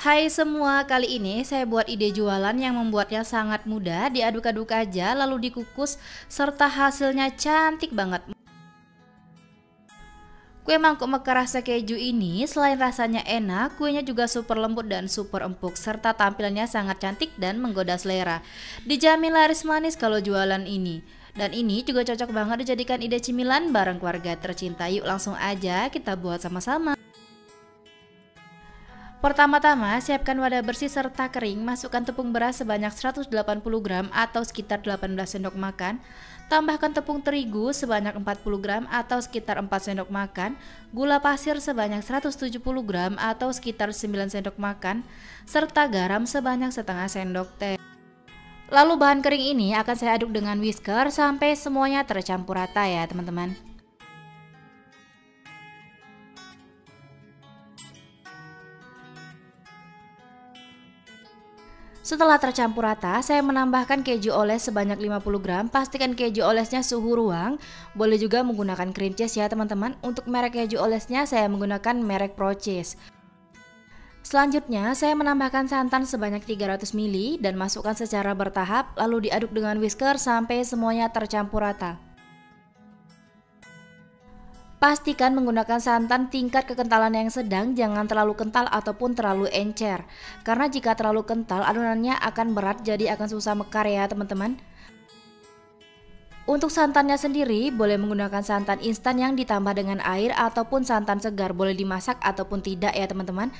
Hai semua, kali ini saya buat ide jualan yang membuatnya sangat mudah, diaduk-aduk aja lalu dikukus serta hasilnya cantik banget. Kue mangkuk mekar rasa keju ini selain rasanya enak, kuenya juga super lembut dan super empuk serta tampilannya sangat cantik dan menggoda selera. Dijamin laris manis kalau jualan ini. Dan ini juga cocok banget dijadikan ide cemilan bareng keluarga tercinta. Yuk langsung aja kita buat sama-sama. Pertama-tama, siapkan wadah bersih serta kering, masukkan tepung beras sebanyak 180 gram atau sekitar 18 sendok makan, tambahkan tepung terigu sebanyak 40 gram atau sekitar 4 sendok makan, gula pasir sebanyak 170 gram atau sekitar 9 sendok makan, serta garam sebanyak setengah sendok teh. Lalu bahan kering ini akan saya aduk dengan whisker sampai semuanya tercampur rata ya teman-teman. Setelah tercampur rata, saya menambahkan keju oles sebanyak 50 gram. Pastikan keju olesnya suhu ruang. Boleh juga menggunakan cream cheese ya teman-teman. Untuk merek keju olesnya saya menggunakan merek Pro Cheese. Selanjutnya, saya menambahkan santan sebanyak 300 ml dan masukkan secara bertahap, lalu diaduk dengan whisker sampai semuanya tercampur rata. Pastikan menggunakan santan tingkat kekentalan yang sedang, jangan terlalu kental ataupun terlalu encer. Karena jika terlalu kental, adonannya akan berat jadi akan susah mekar ya teman-teman. Untuk santannya sendiri, boleh menggunakan santan instan yang ditambah dengan air ataupun santan segar, boleh dimasak ataupun tidak ya teman-teman.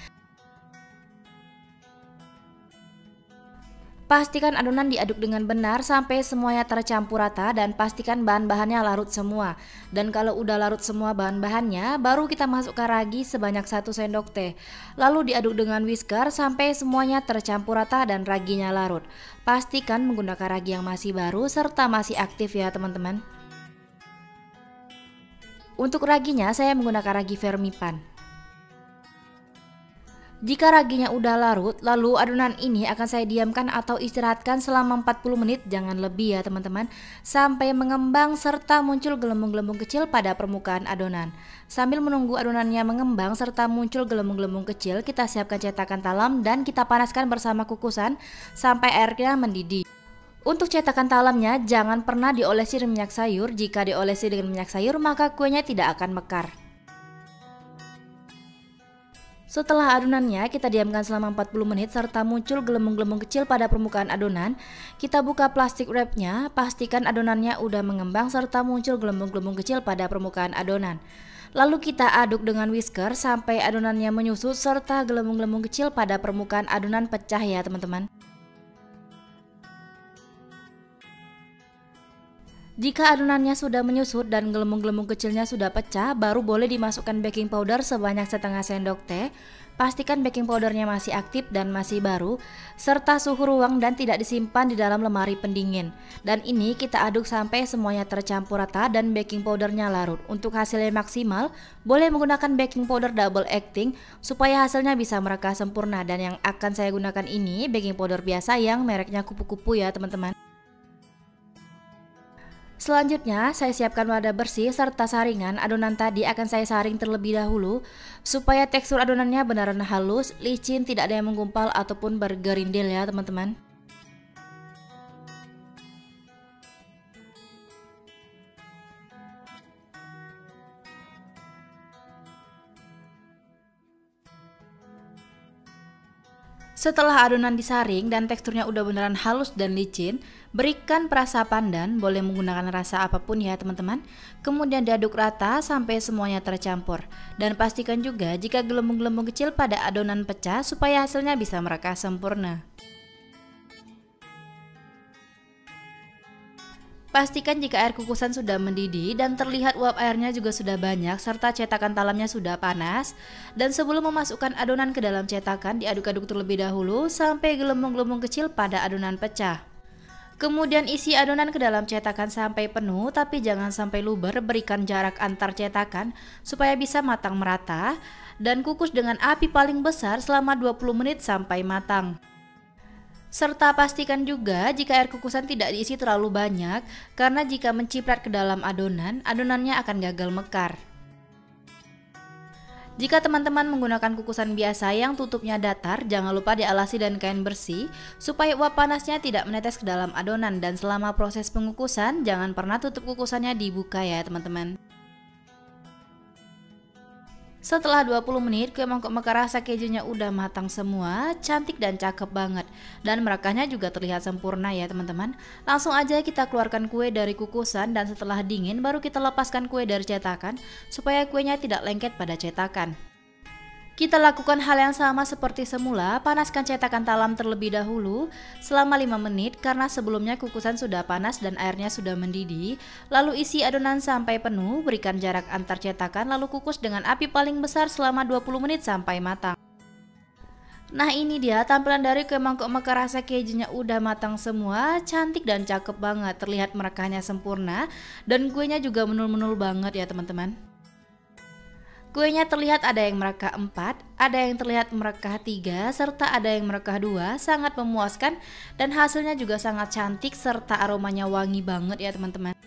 Pastikan adonan diaduk dengan benar sampai semuanya tercampur rata dan pastikan bahan-bahannya larut semua. Dan kalau udah larut semua bahan-bahannya, baru kita masukkan ragi sebanyak 1 sendok teh. Lalu diaduk dengan whisker sampai semuanya tercampur rata dan raginya larut. Pastikan menggunakan ragi yang masih baru serta masih aktif ya teman-teman. Untuk raginya saya menggunakan ragi Fermipan. Jika raginya udah larut, lalu adonan ini akan saya diamkan atau istirahatkan selama 40 menit, jangan lebih ya teman-teman, sampai mengembang serta muncul gelembung-gelembung kecil pada permukaan adonan. Sambil menunggu adonannya mengembang serta muncul gelembung-gelembung kecil, kita siapkan cetakan talam dan kita panaskan bersama kukusan sampai airnya mendidih. Untuk cetakan talamnya jangan pernah diolesi dengan minyak sayur, jika diolesi dengan minyak sayur maka kuenya tidak akan mekar. Setelah adonannya kita diamkan selama 40 menit serta muncul gelembung-gelembung kecil pada permukaan adonan, kita buka plastik wrapnya, pastikan adonannya udah mengembang serta muncul gelembung-gelembung kecil pada permukaan adonan. Lalu kita aduk dengan whisker sampai adonannya menyusut serta gelembung-gelembung kecil pada permukaan adonan pecah ya teman-teman. Jika adonannya sudah menyusut dan gelembung-gelembung kecilnya sudah pecah, baru boleh dimasukkan baking powder sebanyak setengah sendok teh. Pastikan baking powdernya masih aktif dan masih baru, serta suhu ruang dan tidak disimpan di dalam lemari pendingin. Dan ini kita aduk sampai semuanya tercampur rata dan baking powdernya larut. Untuk hasilnya maksimal, boleh menggunakan baking powder double acting supaya hasilnya bisa mereka sempurna. Dan yang akan saya gunakan ini baking powder biasa yang mereknya kupu-kupu ya teman-teman. Selanjutnya saya siapkan wadah bersih serta saringan. Adonan tadi akan saya saring terlebih dahulu supaya tekstur adonannya benar-benar halus, licin, tidak ada yang menggumpal ataupun bergerindil ya teman-teman. Setelah adonan disaring dan teksturnya udah beneran halus dan licin, berikan perasa pandan, boleh menggunakan rasa apapun ya teman-teman. Kemudian diaduk rata sampai semuanya tercampur. Dan pastikan juga jika gelembung-gelembung kecil pada adonan pecah supaya hasilnya bisa mereka sempurna. Pastikan jika air kukusan sudah mendidih dan terlihat uap airnya juga sudah banyak serta cetakan talamnya sudah panas. Dan sebelum memasukkan adonan ke dalam cetakan, diaduk-aduk terlebih dahulu sampai gelembung-gelembung kecil pada adonan pecah. Kemudian isi adonan ke dalam cetakan sampai penuh, tapi jangan sampai luber, berikan jarak antar cetakan supaya bisa matang merata. Dan kukus dengan api paling besar selama 20 menit sampai matang. Serta pastikan juga jika air kukusan tidak diisi terlalu banyak, karena jika menciprat ke dalam adonan, adonannya akan gagal mekar. Jika teman-teman menggunakan kukusan biasa yang tutupnya datar, jangan lupa dialasi dan kain bersih supaya uap panasnya tidak menetes ke dalam adonan, dan selama proses pengukusan jangan pernah tutup kukusannya dibuka ya teman-teman. Setelah 20 menit, kue mangkok mekar rasa kejunya udah matang semua, cantik dan cakep banget. Dan merekahnya juga terlihat sempurna ya teman-teman. Langsung aja kita keluarkan kue dari kukusan dan setelah dingin baru kita lepaskan kue dari cetakan supaya kuenya tidak lengket pada cetakan. Kita lakukan hal yang sama seperti semula, panaskan cetakan talam terlebih dahulu selama 5 menit karena sebelumnya kukusan sudah panas dan airnya sudah mendidih. Lalu isi adonan sampai penuh, berikan jarak antar cetakan lalu kukus dengan api paling besar selama 20 menit sampai matang. Nah ini dia tampilan dari kue mangkok mekar rasa kejunya udah matang semua, cantik dan cakep banget, terlihat merekahnya sempurna dan kuenya juga menul-menul banget ya teman-teman. Kuenya terlihat ada yang merekah 4, ada yang terlihat merekah 3, serta ada yang merekah 2, sangat memuaskan dan hasilnya juga sangat cantik serta aromanya wangi banget ya teman-teman.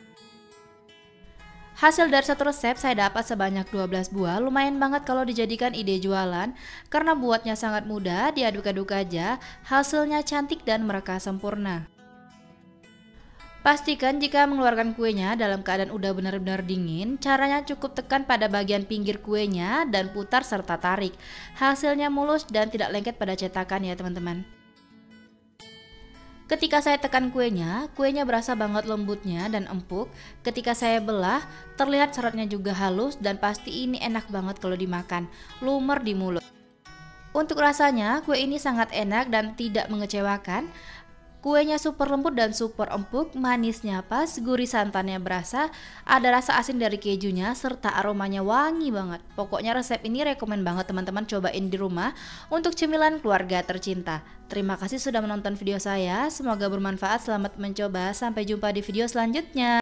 Hasil dari satu resep saya dapat sebanyak 12 buah, lumayan banget kalau dijadikan ide jualan karena buatnya sangat mudah, diaduk-aduk aja, hasilnya cantik dan merekah sempurna. Pastikan jika mengeluarkan kuenya dalam keadaan udah benar-benar dingin, caranya cukup tekan pada bagian pinggir kuenya dan putar serta tarik. Hasilnya mulus dan tidak lengket pada cetakan ya teman-teman. Ketika saya tekan kuenya berasa banget lembutnya dan empuk. Ketika saya belah, terlihat seratnya juga halus dan pasti ini enak banget kalau dimakan, lumer di mulut. Untuk rasanya, kue ini sangat enak dan tidak mengecewakan. Kuenya super lembut dan super empuk, manisnya pas, gurih santannya berasa, ada rasa asin dari kejunya, serta aromanya wangi banget. Pokoknya resep ini rekomen banget teman-teman cobain di rumah untuk cemilan keluarga tercinta. Terima kasih sudah menonton video saya, semoga bermanfaat, selamat mencoba, sampai jumpa di video selanjutnya.